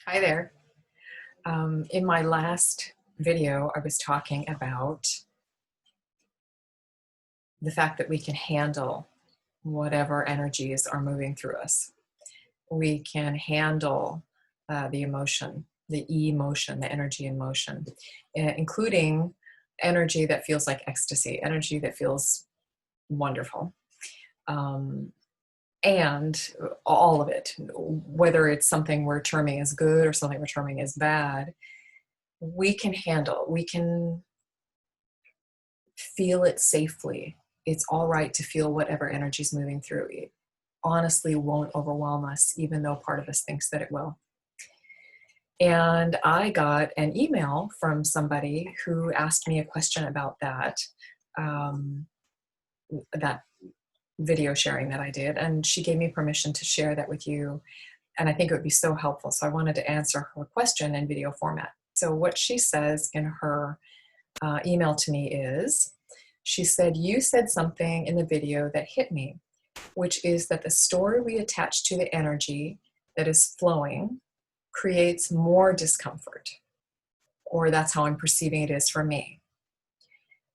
Hi there. In my last video, I was talking about the fact that we can handle whatever energies are moving through us. We can handle the emotion, the emotion, the energy in motion, including energy that feels like ecstasy, energy that feels wonderful. Um, and all of it, whether it's something we're terming as good or something we're terming as bad, we can handle, we can feel it safely. It's all right to feel whatever energy is moving through. It honestly won't overwhelm us, even though part of us thinks that it will. And I got an email from somebody who asked me a question about um, that video sharing that I did, and she gave me permission to share that with you. And I think it would be so helpful. So I wanted to answer her question in video format. So what she says in her email to me is, she said, "You said something in the video that hit me, which is that the story we attach to the energy that is flowing creates more discomfort, or that's how I'm perceiving it is for me.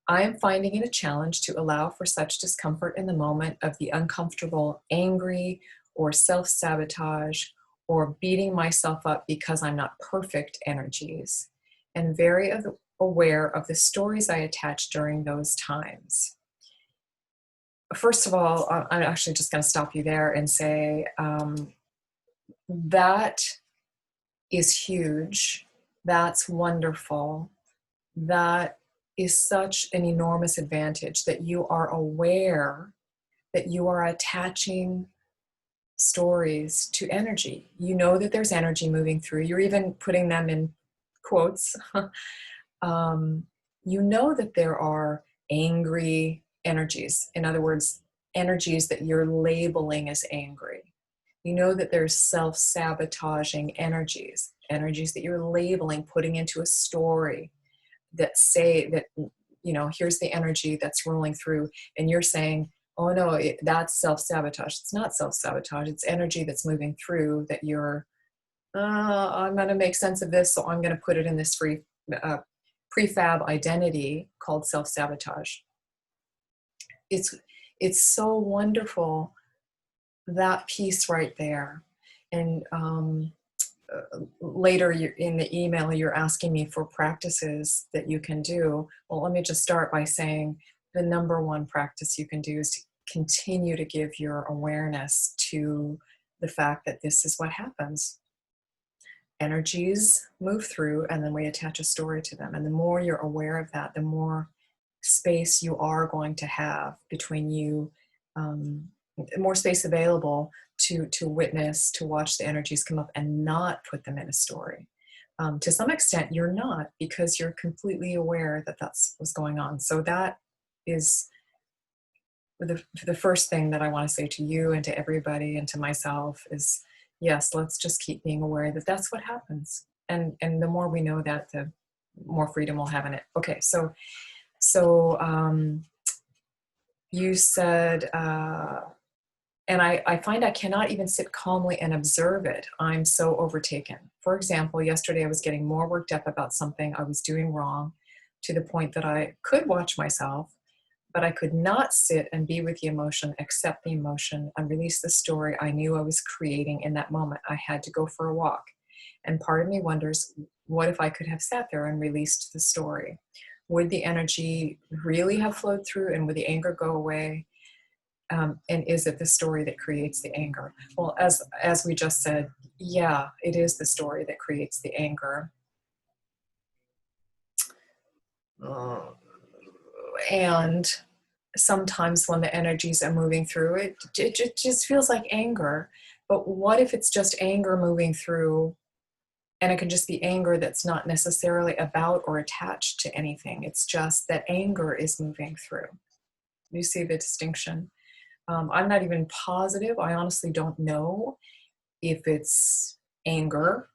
I am finding it a challenge to allow for such discomfort in the moment of the uncomfortable, angry, or self-sabotage, or beating myself up because I'm not perfect energies, and very aware of the stories I attach during those times." First of all, I'm actually just going to stop you there and say that is huge. That's wonderful. That is such an enormous advantage that you are aware that you are attaching stories to energy. You know that there's energy moving through. You're even putting them in quotes. You know that there are angry energies. In other words, energies that you're labeling as angry. You know that there's self-sabotaging energies, energies that you're labeling, putting into a story that say that, here's the energy that's rolling through, and you're saying, oh no, that's self-sabotage. It's not self-sabotage. It's energy that's moving through that you're, I'm going to make sense of this, so I'm going to put it in this pre-fab identity called self-sabotage. It's so wonderful, that piece right there. And later in the email, you're asking me for practices that you can do. Well, let me just start by saying the number one practice you can do is to continue to give your awareness to the fact that this is what happens. Energies move through, and then we attach a story to them. And the more you're aware of that, the more space you are going to have between you, more space available to witness, to watch the energies come up and not put them in a story. To some extent, you're not, because you're completely aware that that's what's going on. So that is the first thing that I want to say to you and to everybody and to myself is, yes, let's just keep being aware that that's what happens. And the more we know that, the more freedom we'll have in it. Okay, so you said, and I find I cannot even sit calmly and observe it. I'm so overtaken. For example, yesterday I was getting more worked up about something I was doing wrong, to the point that I could watch myself, but I could not sit and be with the emotion, accept the emotion, and release the story I knew I was creating in that moment. I had to go for a walk. And part of me wonders, what if I could have sat there and released the story? Would the energy really have flowed through, and would the anger go away? And is it the story that creates the anger? Well, as we just said, yeah, it is the story that creates the anger. And sometimes when the energies are moving through, it just feels like anger. But what if it's just anger moving through, and it can just be anger that's not necessarily about or attached to anything? It's just that anger is moving through. You see the distinction? I'm not even positive. I honestly don't know if it's anger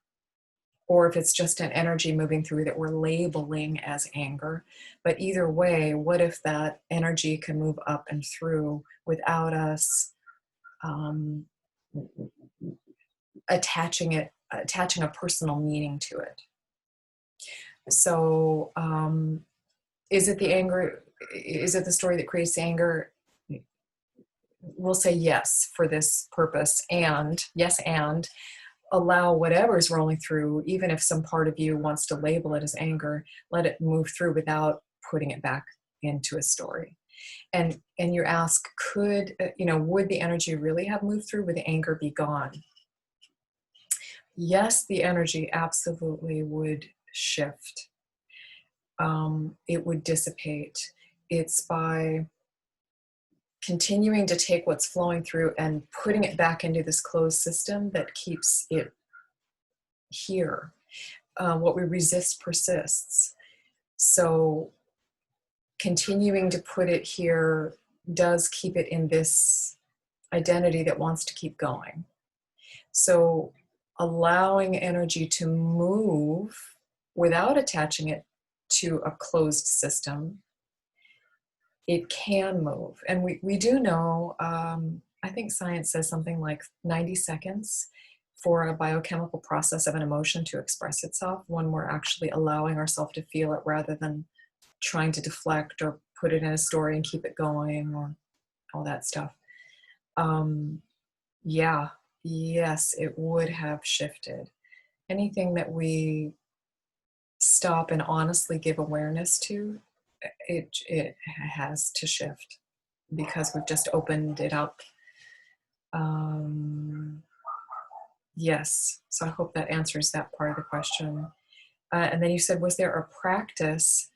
or if it's just an energy moving through that we're labeling as anger. But either way, what if that energy can move up and through without us attaching it attaching a personal meaning to it. So is it the anger? Is it the story that creates the anger? We'll say yes for this purpose, and yes, and allow whatever's rolling through, even if some part of you wants to label it as anger, let it move through without putting it back into a story. And you ask, could, would the energy really have moved through? Would the anger be gone? Yes, the energy absolutely would shift. It would dissipate. It's by continuing to take what's flowing through and putting it back into this closed system that keeps it here. What we resist persists. So continuing to put it here does keep it in this identity that wants to keep going. So allowing energy to move without attaching it to a closed system, it can move. And we do know, I think science says something like 90 seconds for a biochemical process of an emotion to express itself when we're actually allowing ourselves to feel it rather than trying to deflect or put it in a story and keep it going or all that stuff. Yes, it would have shifted. Anything that we stop and honestly give awareness to, it has to shift because we've just opened it up. Yes, so I hope that answers that part of the question. And then you said, was there a practice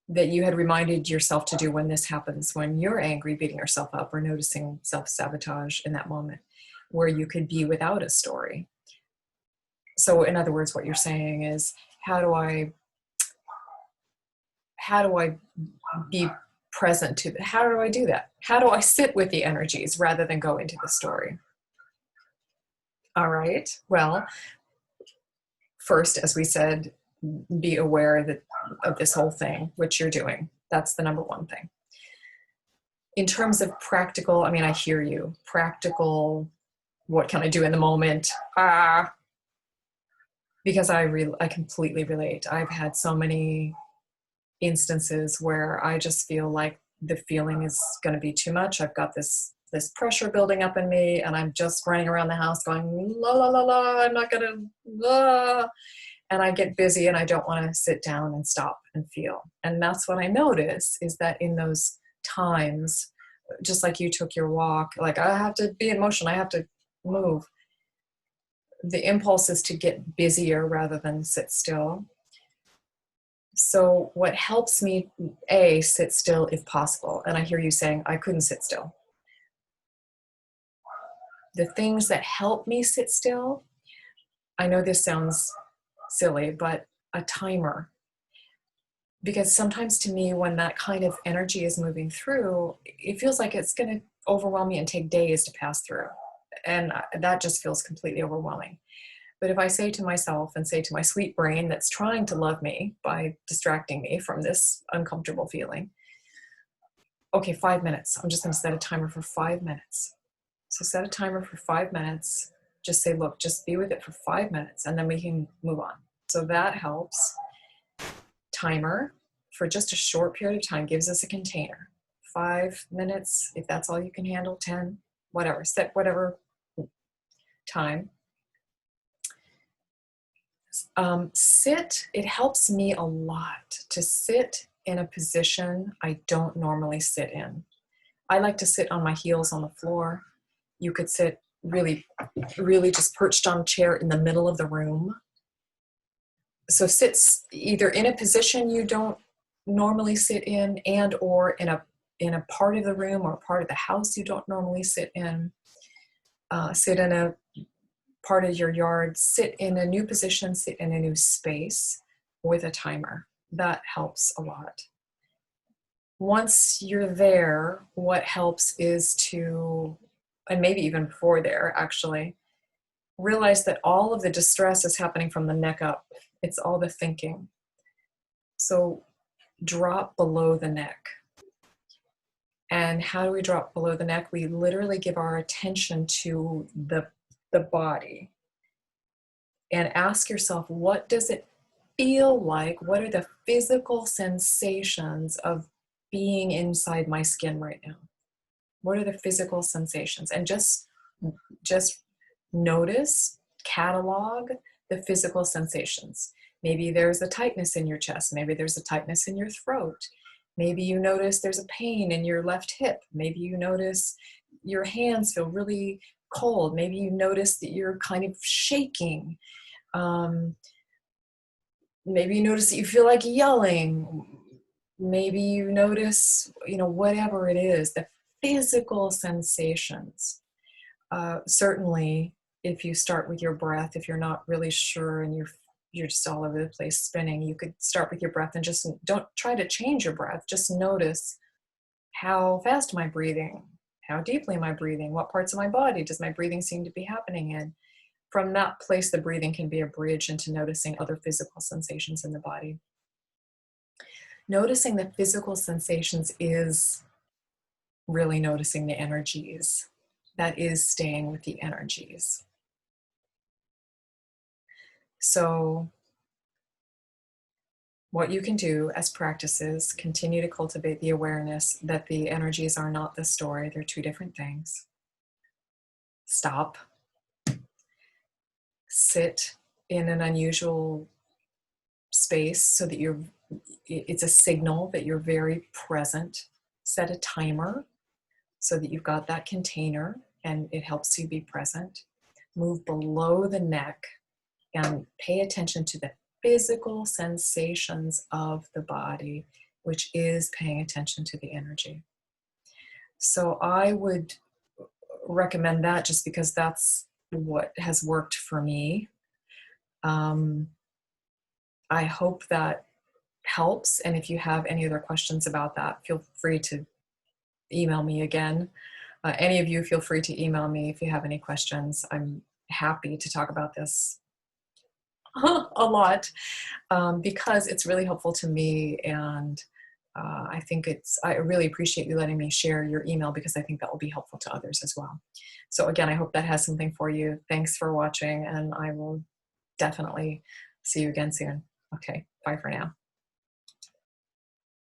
that you had reminded yourself to do when this happens, when you're angry, beating yourself up, or noticing self-sabotage in that moment, where you could be without a story? So in other words, what you're saying is, how do I be present to, how do I do that? How do I sit with the energies rather than go into the story? All right, well, first, as we said, be aware of this whole thing, which you're doing. That's the number one thing. In terms of practical, I mean, I hear you. Practical, what can I do in the moment? Because I completely relate. I've had so many instances where I just feel like the feeling is going to be too much. I've got this pressure building up in me, and I'm just running around the house going, la, la, la, la, I'm not going to, la. And I get busy and I don't want to sit down and stop and feel. And that's what I notice, is that in those times, just like you took your walk, like I have to be in motion, I have to move. The impulse is to get busier rather than sit still. So what helps me, sit still if possible. And I hear you saying, I couldn't sit still. The things that help me sit still, I know this sounds silly, but a timer. Because sometimes to me, when that kind of energy is moving through, it feels like it's going to overwhelm me and take days to pass through. And that just feels completely overwhelming. But if I say to myself and say to my sweet brain that's trying to love me by distracting me from this uncomfortable feeling, okay, 5 minutes. I'm just going to set a timer for 5 minutes. So set a timer for 5 minutes. Just say, look, just be with it for 5 minutes, and then we can move on. So that helps. Timer for just a short period of time gives us a container. 5 minutes, if that's all you can handle, 10, whatever. Set whatever time. Sit, it helps me a lot to sit in a position I don't normally sit in. I like to sit on my heels on the floor. You could sit really, really just perched on a chair in the middle of the room. So sit either in a position you don't normally sit in, and or in a part of the room or part of the house you don't normally sit in. Sit in a part of your yard, sit in a new position, sit in a new space with a timer. That helps a lot. Once you're there, what helps is to, and maybe even before there actually, realize that all of the distress is happening from the neck up. It's all the thinking. So drop below the neck. And how do we drop below the neck? We literally give our attention to the the body and ask yourself, what does it feel like? What are the physical sensations of being inside my skin right now? What are the physical sensations? And just notice, catalog the physical sensations. Maybe there's a tightness in your chest. Maybe there's a tightness in your throat. Maybe you notice there's a pain in your left hip. Maybe you notice your hands feel really cold. Maybe you notice that you're kind of shaking. Maybe you notice that you feel like yelling. Maybe you notice, whatever it is, the physical sensations. Certainly, if you start with your breath, if you're not really sure and you're just all over the place spinning, you could start with your breath and just don't try to change your breath. Just notice, how fast am I breathing? How deeply am I breathing? What parts of my body does my breathing seem to be happening in? From that place, the breathing can be a bridge into noticing other physical sensations in the body. Noticing the physical sensations is really noticing the energies. That is staying with the energies. So what you can do as practices, continue to cultivate the awareness that the energies are not the story. They're two different things. Stop. Sit in an unusual space so that it's a signal that you're very present. Set a timer so that you've got that container and it helps you be present. Move below the neck and pay attention to the physical sensations of the body, which is paying attention to the energy. So I would recommend that just because that's what has worked for me. I hope that helps. And if you have any other questions about that, feel free to email me again. Any of you, feel free to email me if you have any questions. I'm happy to talk about this a lot because it's really helpful to me, and I really appreciate you letting me share your email because I think that will be helpful to others as well. So again, I hope that has something for you. Thanks for watching, and I will definitely see you again soon. Okay, bye for now.